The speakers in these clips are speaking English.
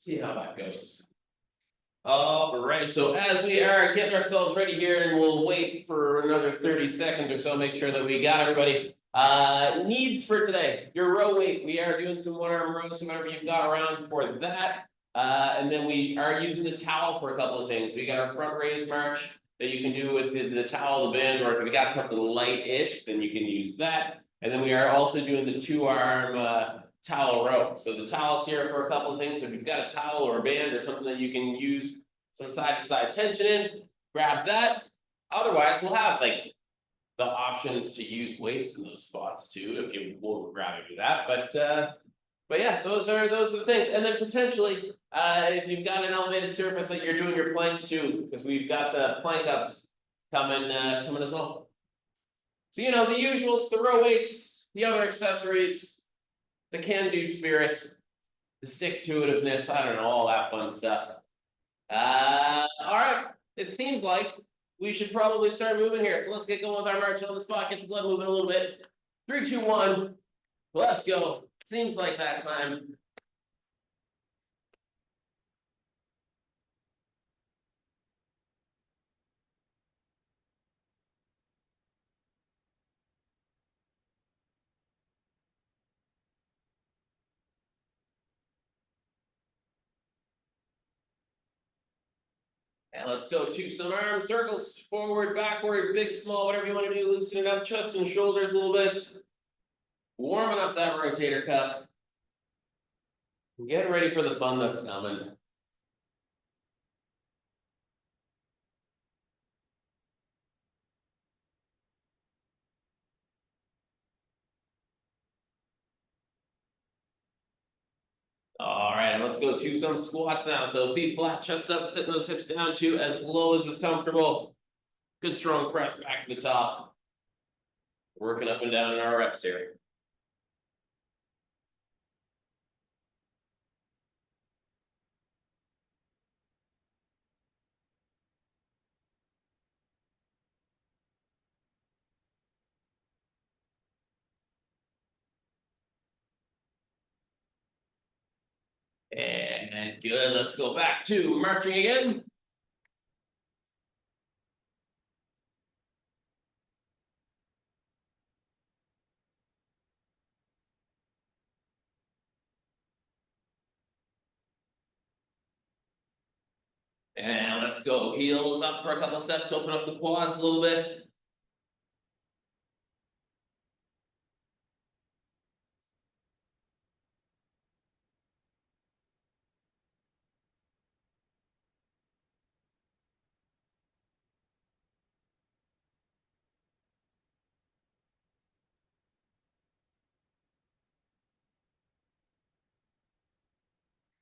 See how that goes. All right, so as we are getting ourselves ready here, and we'll wait for another 30 seconds or so, make sure that we got everybody. Needs for today, your row weight. We are doing some one-arm rows, so whatever you've got around for that. And then we are using the towel for a couple of things. We got our front raise march that you can do with the towel, the band, or if you got something light-ish, then you can use that. And then we are also doing the two-arm towel row. So the towel's here for a couple of things. So if you've got a towel or a band or something that you can use some side-to-side tension in, grab that. Otherwise, we'll have like the options to use weights in those spots too, if you would rather do that. But yeah, those are the things. And then potentially, if you've got an elevated surface that you're doing your planks too, because we've got plank ups coming as well. So you know the usuals, the row weights, the other accessories, the can-do spirit, the stick-to-itiveness, I don't know, all that fun stuff. All right, it seems like we should probably start moving here. So let's get going with our march on the spot, get the blood moving a little bit. 3, 2, 1, let's go. Seems like that time. And let's go to some arm circles, forward, backward, big, small, whatever you want to do. Loosen it up, chest and shoulders a little bit. Warming up that rotator cuff. Getting ready for the fun that's coming. All right, let's go to some squats now. So feet flat, chest up, sitting those hips down to as low as is comfortable. Good strong press back to the top. Working up and down in our reps here. And good, let's go back to marching again. And let's go heels up for a couple steps, open up the quads a little bit.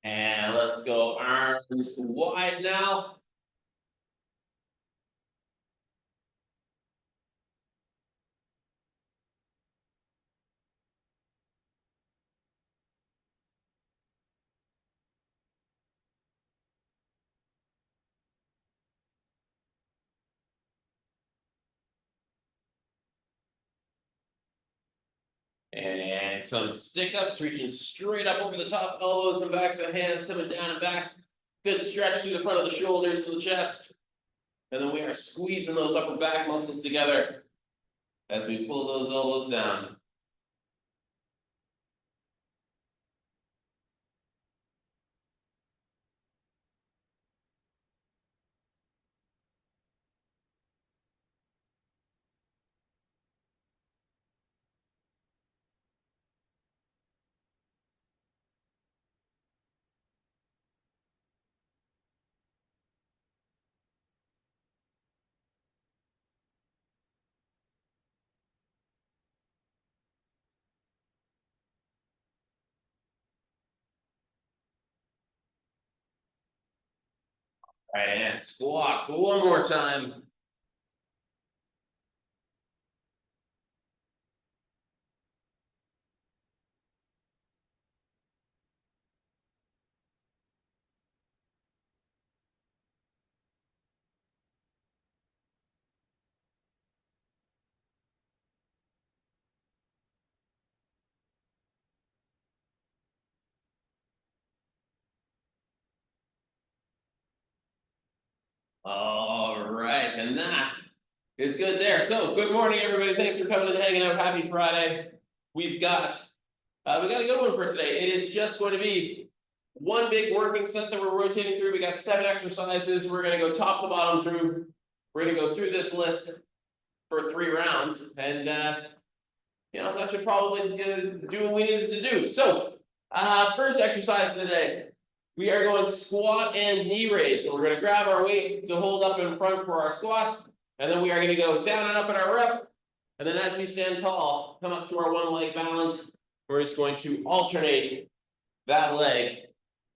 And let's go arms wide now. And some stick ups, reaching straight up over the top, elbows and backs of hands coming down and back. Good stretch through the front of the shoulders to the chest. And then we are squeezing those upper back muscles together as we pull those elbows down. All right, and squats one more time. All right, and that is good there. So good morning, everybody. Thanks for coming and hanging out. Happy Friday. We got a good one for today. It is just going to be one big working set that we're rotating through. We got 7 exercises. We're going to go top to bottom through. We're going to go through this list for 3 rounds, and that should probably do what we needed to do. So, first exercise of the day. We are going squat and knee raise. So we're going to grab our weight to hold up in front for our squat. And then we are going to go down and up in our rep. And then as we stand tall, come up to our one leg balance. We're just going to alternate that leg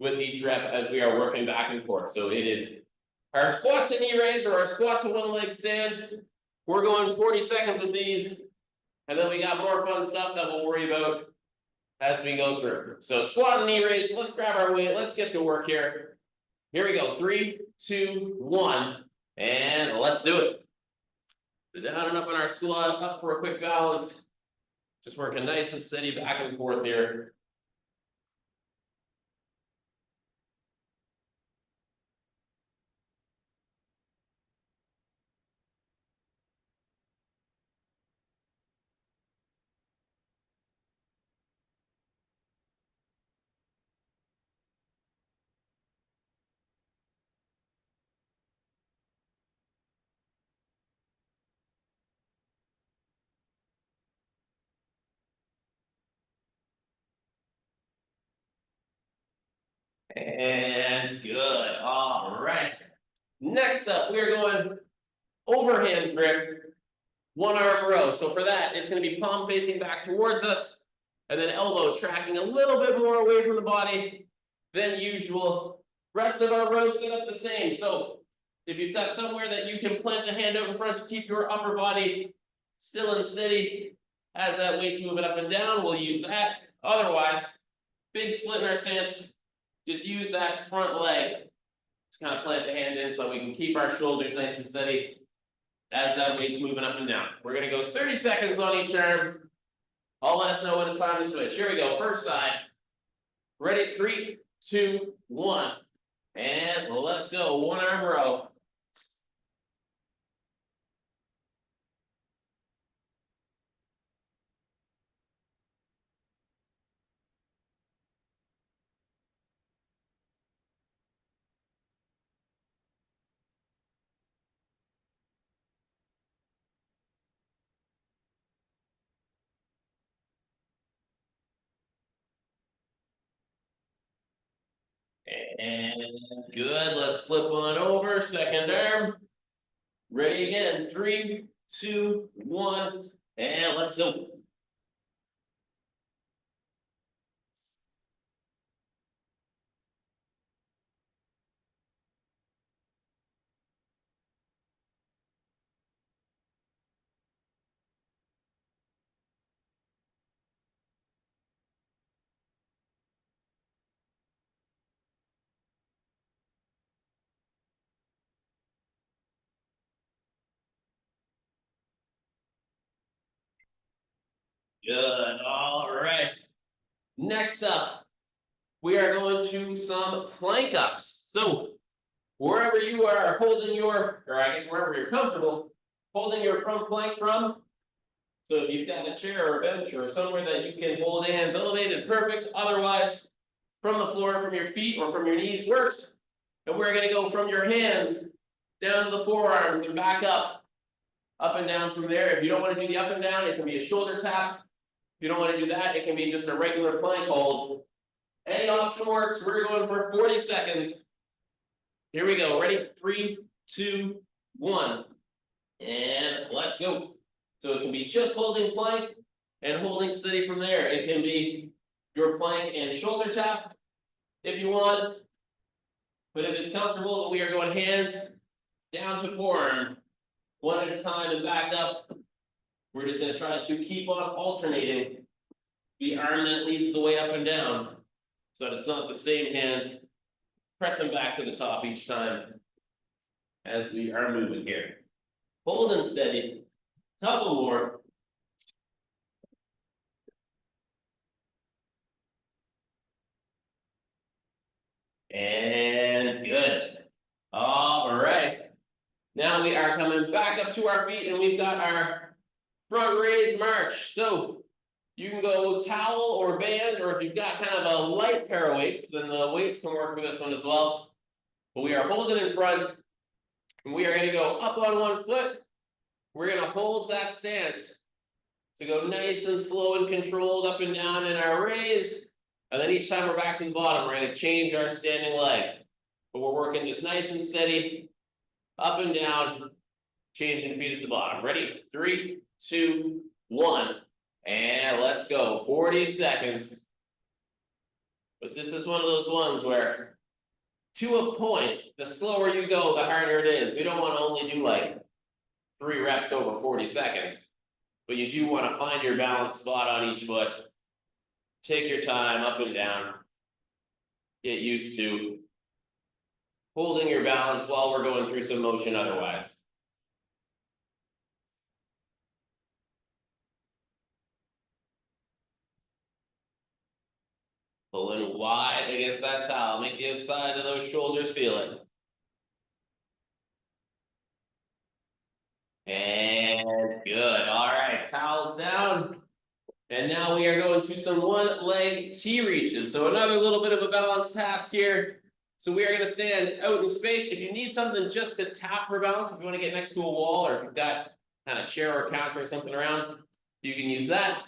with each rep as we are working back and forth. So it is our squat to knee raise or our squat to one leg stand. We're going 40 seconds with these. And then we got more fun stuff that we'll worry about as we go through. So squat and knee raise, let's grab our weight, let's get to work here. Here we go, 3, 2, 1, and let's do it. So down and up in our squat, up for a quick balance. Just working nice and steady back and forth here. And good, all right. Next up, we are going overhand grip, 1 arm row. So for that, it's going to be palm facing back towards us, and then elbow tracking a little bit more away from the body than usual. Rest of our row set up the same. So if you've got somewhere that you can plant a hand out in front to keep your upper body still and steady as that weight's moving up and down, we'll use that. Otherwise, big split in our stance, just use that front leg. Just kind of plant the hand in so we can keep our shoulders nice and steady as that weight's moving up and down. We're going to go 30 seconds on each arm. I'll let us know when it's time to switch. Here we go, first side. Ready, 3, 2, 1. And let's go, 1 arm row. And good, let's flip on over, second arm. Ready again, 3, 2, 1, and let's go. Good, all right. Next up, we are going to some plank ups. So wherever you are holding your, or I guess wherever you're comfortable, holding your front plank from. So if you've got a chair or a bench or somewhere that you can hold hands elevated, perfect. Otherwise, from the floor, from your feet or from your knees works. And we're going to go from your hands down to the forearms and back up and down from there. If you don't want to do the up and down, it can be a shoulder tap. If you don't want to do that, it can be just a regular plank hold. Any option works. We're going for 40 seconds. Here we go. Ready? 3, 2, 1. And let's go. So it can be just holding plank and holding steady from there. It can be your plank and shoulder tap if you want. But if it's comfortable, we are going hands down to forearm, 1 at a time and back up. We're just going to try to keep on alternating the arm that leads the way up and down so that it's not the same hand pressing back to the top each time as we are moving here. Hold and steady, couple more. And good. All right. Now we are coming back up to our feet and we've got our front raise march. So you can go towel or band, or if you've got kind of a light pair of weights, then the weights can work for this one as well. But we are holding in front and we are going to go up on one foot. We're going to hold that stance. So go nice and slow and controlled up and down in our raise. And then each time we're back to the bottom, we're going to change our standing leg. But we're working just nice and steady, up and down, changing feet at the bottom. Ready? 3, 2, 1. And let's go. 40 seconds. But this is one of those ones where, to a point, the slower you go, the harder it is. We don't want to only do like 3 reps over 40 seconds. But you do want to find your balance spot on each foot. Take your time up and down. Get used to holding your balance while we're going through some motion otherwise. Pulling wide against that towel. Make the outside of those shoulders feel it. And good. All right, towels down. And now we are going to some one leg T reaches. So another little bit of a balance task here. So we are going to stand out in space. If you need something just to tap for balance, if you want to get next to a wall, or if you've got kind of chair or counter or something around, you can use that.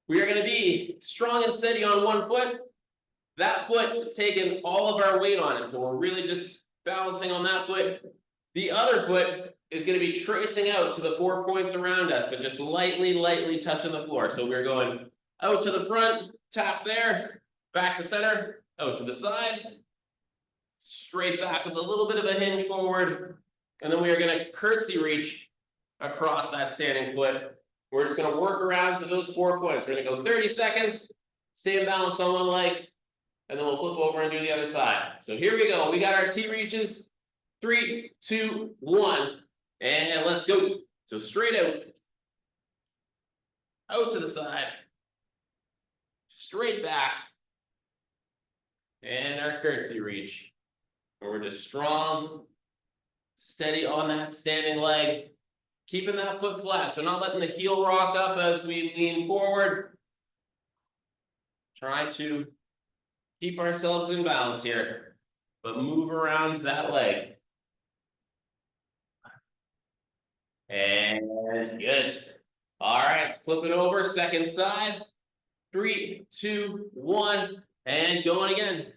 We are going to be strong and steady on one foot. That foot is taking all of our weight on it. So we're really just balancing on that foot. The other foot is going to be tracing out to the 4 points around us, but just lightly, lightly touching the floor. So we're going out to the front, tap there, back to center, out to the side, straight back with a little bit of a hinge forward. And then we are going to curtsy reach across that standing foot. We're just going to work around to those 4 points. We're going to go 30 seconds, stay in balance on one leg, and then we'll flip over and do the other side. So here we go. We got our T reaches. 3, 2, 1. And let's go. So straight out to the side, straight back, and our curtsy reach. And we're just strong, steady on that standing leg, keeping that foot flat. So not letting the heel rock up as we lean forward. Try to keep ourselves in balance here, but move around that leg. And good. All right, flip it over, second side. 3, 2, 1, and going again.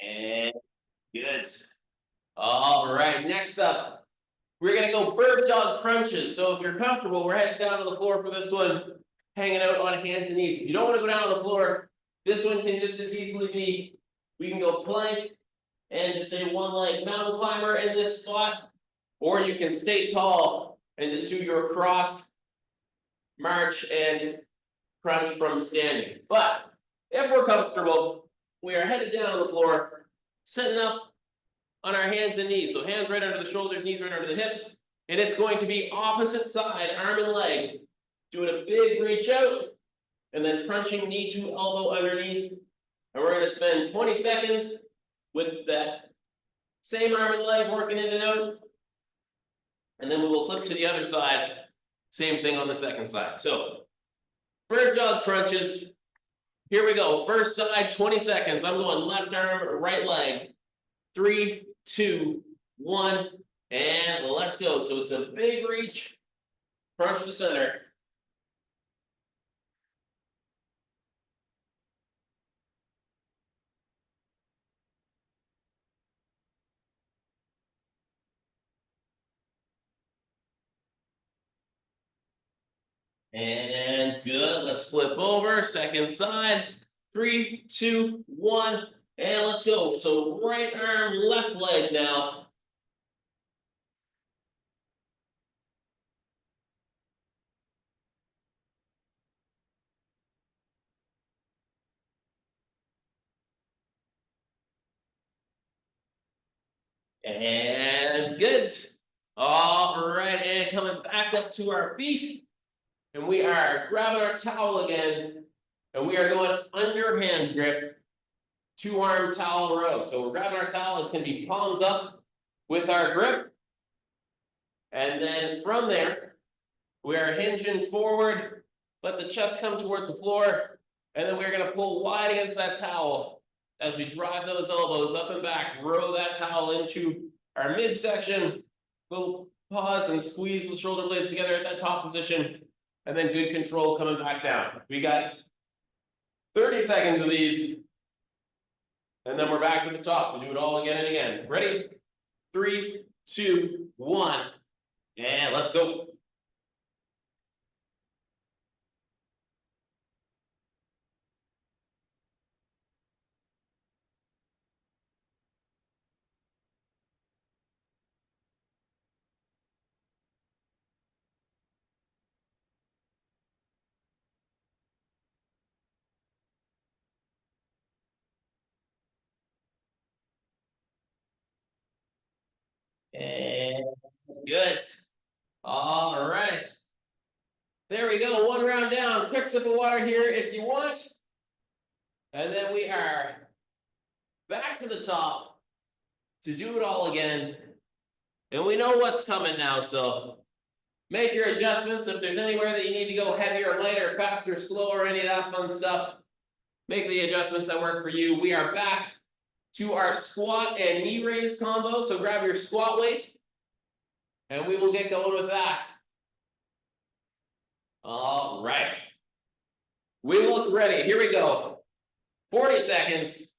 And good. All right, next up, we're gonna go bird dog crunches. So if you're comfortable, we're heading down to the floor for this one, hanging out on hands and knees. If you don't want to go down on the floor, this one can just as easily be, we can go plank and just a one leg mountain climber in this spot, or you can stay tall and just do your cross march and crunch from standing. But if we're comfortable, we are headed down on the floor, sitting up on our hands and knees. So hands right under the shoulders, knees right under the hips. And it's going to be opposite side, arm and leg. Doing a big reach out, and then crunching knee to elbow underneath. And we're going to spend 20 seconds with that same arm and leg working in and out. And then we will flip to the other side. Same thing on the second side. So, bird dog crunches. Here we go. First side, 20 seconds. I'm going left arm, right leg. 3, 2, 1, and let's go. So it's a big reach. Crunch to center. And good. Let's flip over. Second side. 3, 2, 1, and let's go. So right arm, left leg now. And good. All right, and coming back up to our feet. And we are grabbing our towel again. And we are going underhand grip, 2-arm towel row. So we're grabbing our towel, it's going to be palms up with our grip. And then from there, we are hinging forward, let the chest come towards the floor, and then we're going to pull wide against that towel as we drive those elbows up and back, row that towel into our midsection, little pause and squeeze the shoulder blades together at that top position, and then good control coming back down. We got 30 seconds of these, and then we're back to the top to do it all again and again. Ready? 3, 2, 1, and let's go. And good. All right. There we go. One round down. Quick sip of water here if you want. And then we are back to the top to do it all again. And we know what's coming now, so make your adjustments. If there's anywhere that you need to go heavier, lighter, faster, slower, any of that fun stuff, make the adjustments that work for you. We are back to our squat and knee raise combo. So grab your squat weight, and we will get going with that. All right. We look ready. Here we go. 40 seconds.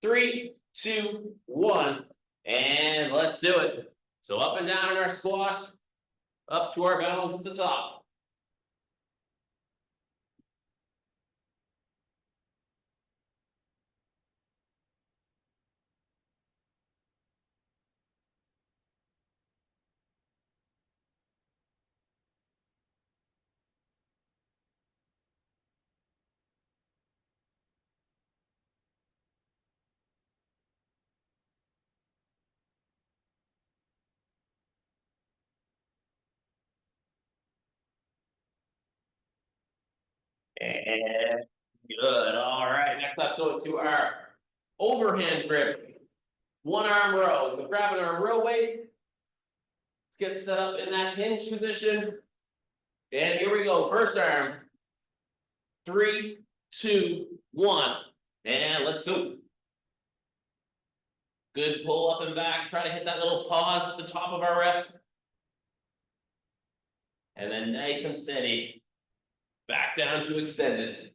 3, 2, 1. And let's do it. So up and down in our squat, up to our balance at the top. And good. All right. Next up, go to our overhand grip. 1-arm row. So grabbing our row weight. Let's get set up in that hinge position. And here we go. First arm. 3, 2, 1. And let's go. Good pull up and back. Try to hit that little pause at the top of our rep. And then nice and steady. Back down to extended.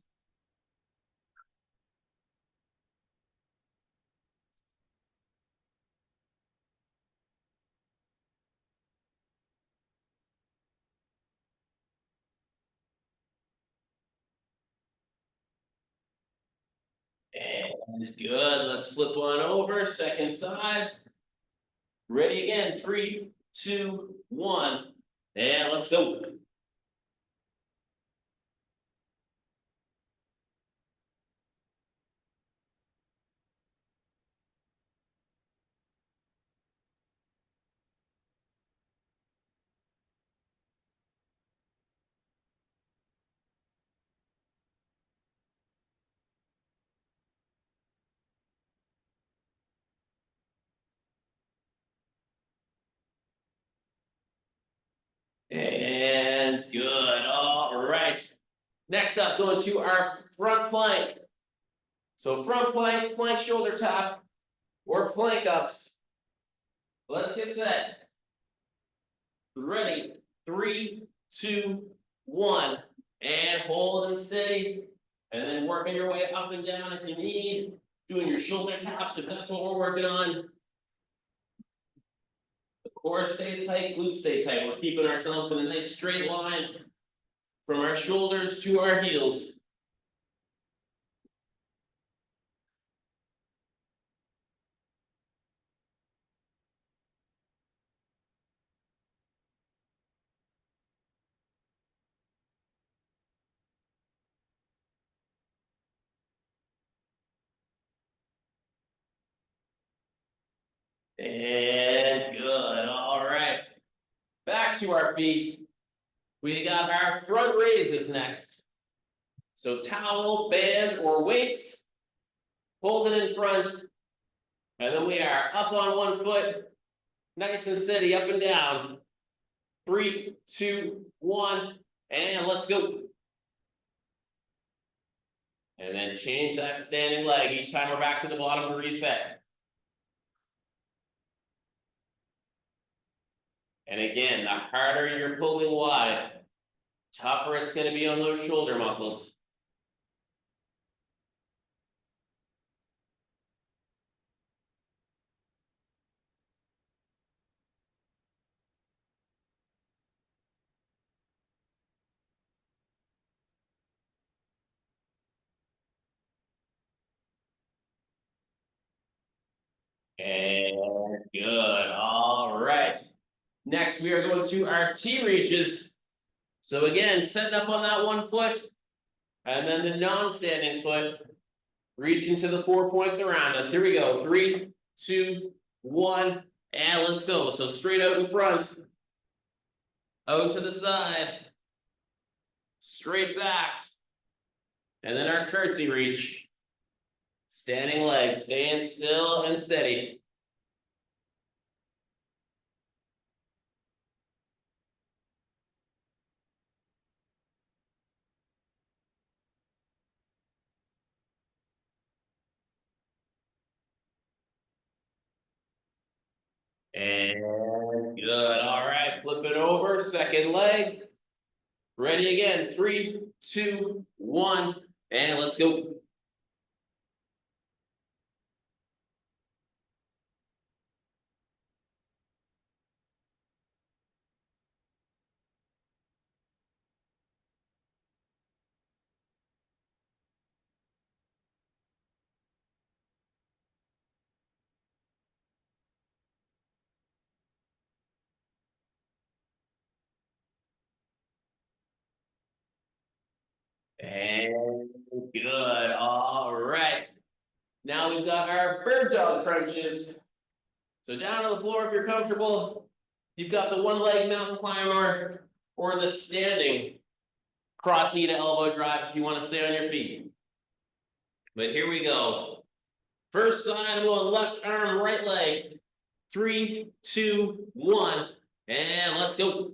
And good. Let's flip one over. Second side. Ready again. 3, 2, 1. And let's go. And good. All right. Next up, going to our front plank. So front plank, plank shoulder tap, or plank ups. Let's get set. Ready. 3, 2, 1. And hold and stay. And then working your way up and down if you need. Doing your shoulder taps if that's what we're working on. The core stays tight, glutes stay tight. We're keeping ourselves in a nice straight line from our shoulders to our heels. And good. All right. Back to our feet. We got our front raises next. So towel, band, or weights. Hold it in front. And then we are up on one foot. Nice and steady, up and down. 3, 2, 1, and let's go. And then change that standing leg each time we're back to the bottom to reset. And again, the harder you're pulling wide, tougher it's going to be on those shoulder muscles. And good. All right. Next, we are going to our T reaches. So again, setting up on that one foot, and then the non-standing foot, reaching to the 4 points around us. Here we go. 3, 2, 1, and let's go. So straight out in front, out to the side, straight back, and then our curtsy reach. Standing leg, staying still and steady. And good. All right, flip it over, second leg. Ready again. 3, 2, 1, and let's go. And good. All right. Now we've got our bird dog crunches. So down on the floor if you're comfortable. You've got the one leg mountain climber or the standing cross knee to elbow drive if you want to stay on your feet. But here we go. First side, I'm going left arm, right leg. 3, 2, 1, and let's go.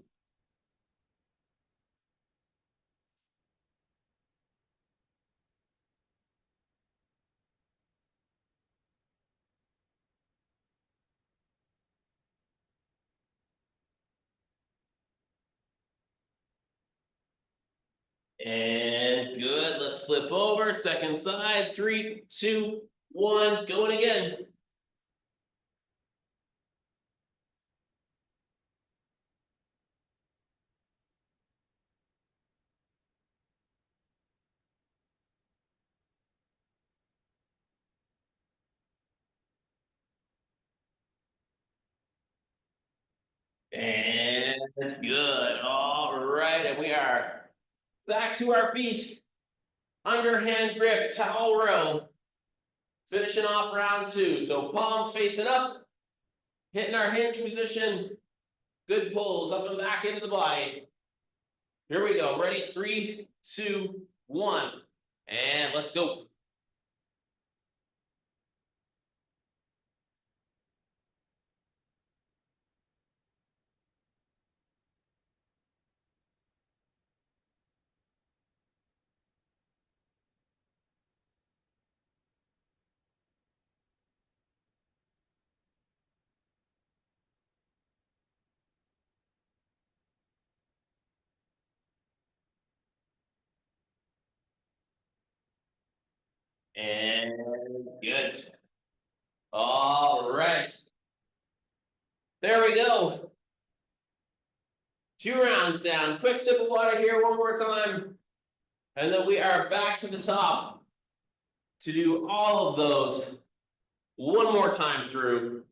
And good. Let's flip over. Second side. 3, 2, 1. Going again. And good. All right. And we are back to our feet. Underhand grip, towel row. Finishing off round 2. So palms facing up. Hitting our hinge position. Good pulls up and back into the body. Here we go. Ready? 3, 2, 1. And let's go. And good. All right. There we go. 2 rounds down. Quick sip of water here one more time. And then we are back to the top to do all of those one more time through.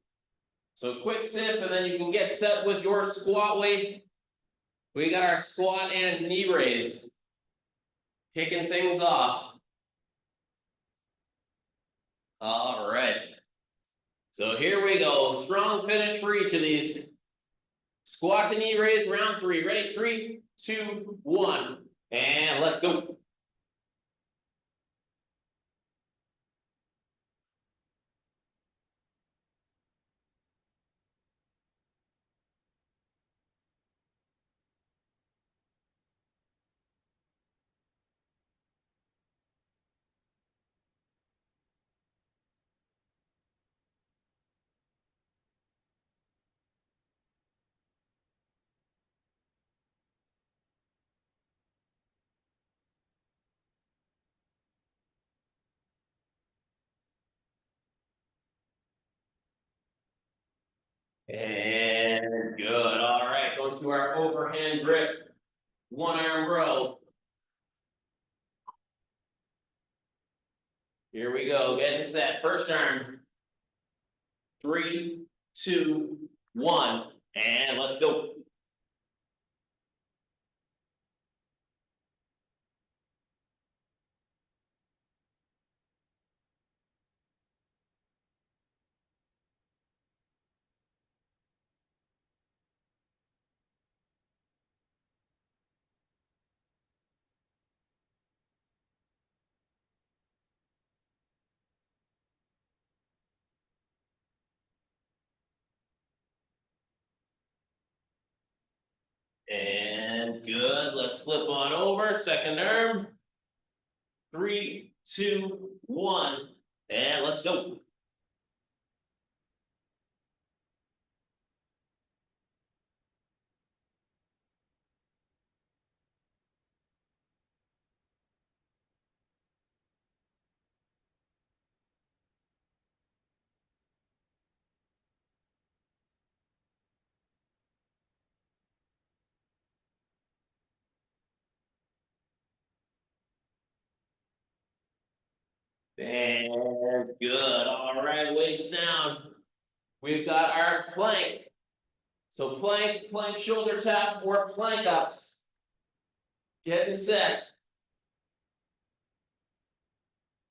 So quick sip, and then you can get set with your squat weight. We got our squat and knee raise. Kicking things off. All right. So here we go. Strong strong finish for each of these. Squat to knee raise, round 3. Ready? 3, 2, 1. And let's go. And good. All right, going to our overhand grip. 1 arm row. Here we go. Getting set. First arm. 3, 2, 1. And let's go. And good. Let's flip on over. Second arm. 3, 2, 1. And let's go. And good. All right, weights down. We've got our plank. So plank, plank shoulder tap, or plank ups. Getting set.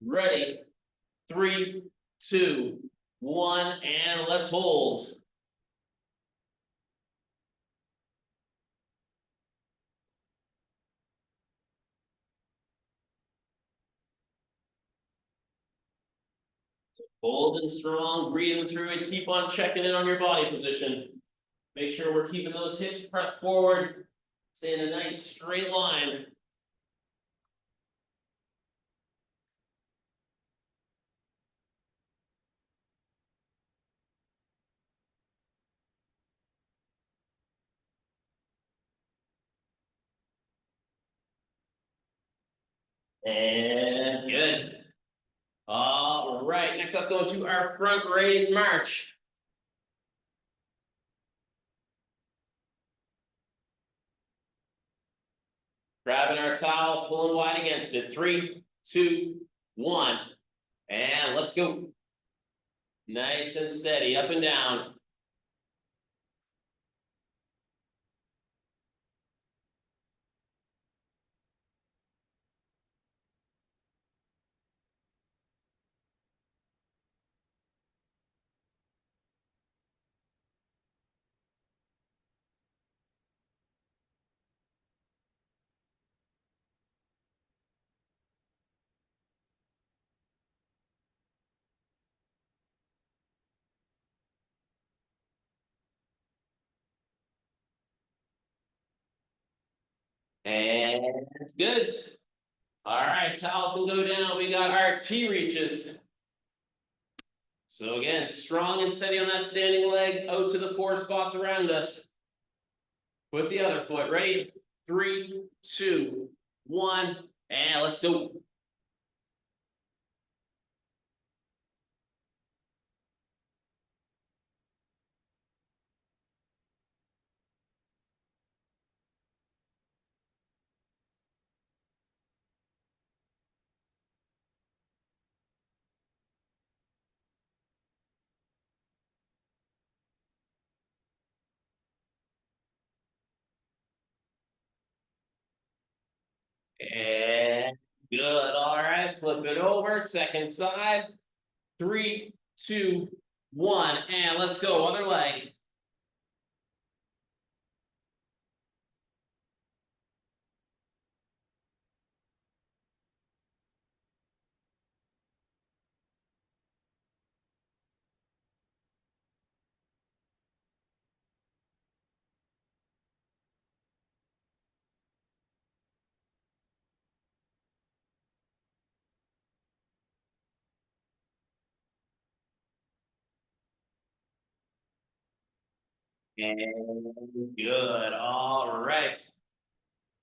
Ready. 3, 2, 1, and let's hold. Holding strong, breathing through it. Keep on checking in on your body position. Make sure we're keeping those hips pressed forward. Stay in a nice straight line. And good. All right, next up, going to our front raise march. Grabbing our towel, pulling wide against it. 3, 2, 1. And let's go. Nice and steady, up and down. And good. All right, towel can go down. We got our T reaches. So again, strong and steady on that standing leg, out to the 4 spots around us. With the other foot, ready? 3, 2, 1, and let's go. And good. All right, flip it over. Second side. 3, 2, 1, and let's go, other leg. And good, all right.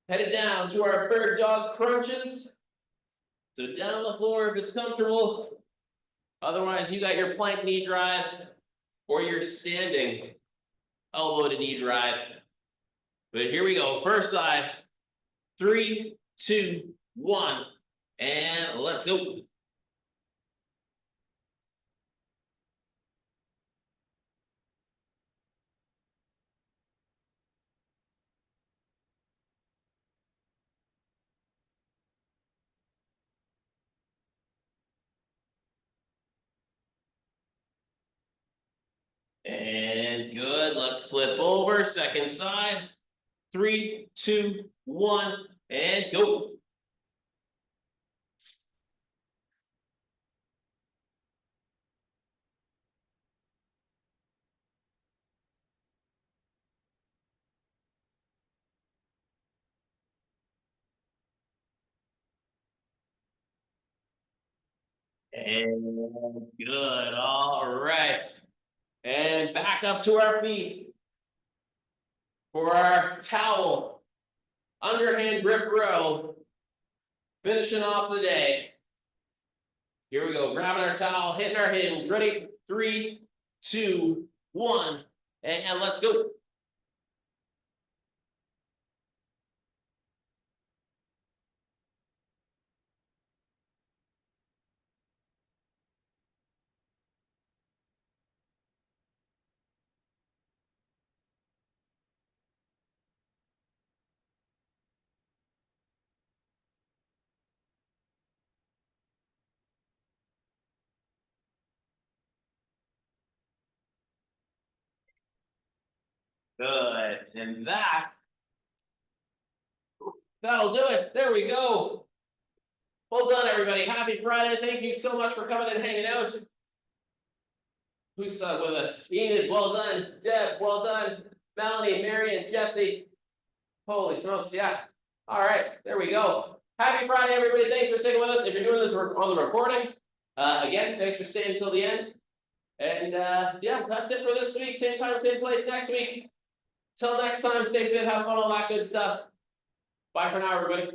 Headed down to our bird dog crunches. So down the floor if it's comfortable. Otherwise, you got your plank knee drive or your standing elbow to knee drive. But here we go. First side. 3, 2, 1. And let's go. And good. Let's flip over. Second side. 3, 2, 1. And go. And good. All right. And back up to our feet for our towel underhand grip row. Finishing off the day. Here we go. Grabbing our towel, hitting our hinge. Ready? 3, 2, 1. And let's go. Good. And that'll do it. There we go. Well done, everybody. Happy Friday. Thank you so much for coming and hanging out. Who's with us? Enid, well done. Deb, well done. Melanie, Mary, and Jesse. Holy smokes, yeah. All right, there we go. Happy Friday, everybody. Thanks for sticking with us. If you're doing this on the recording, again, thanks for staying until the end. And yeah, that's it for this week. Same time, same place next week. Till next time, stay fit, have fun, all that good stuff. Bye for now, everybody.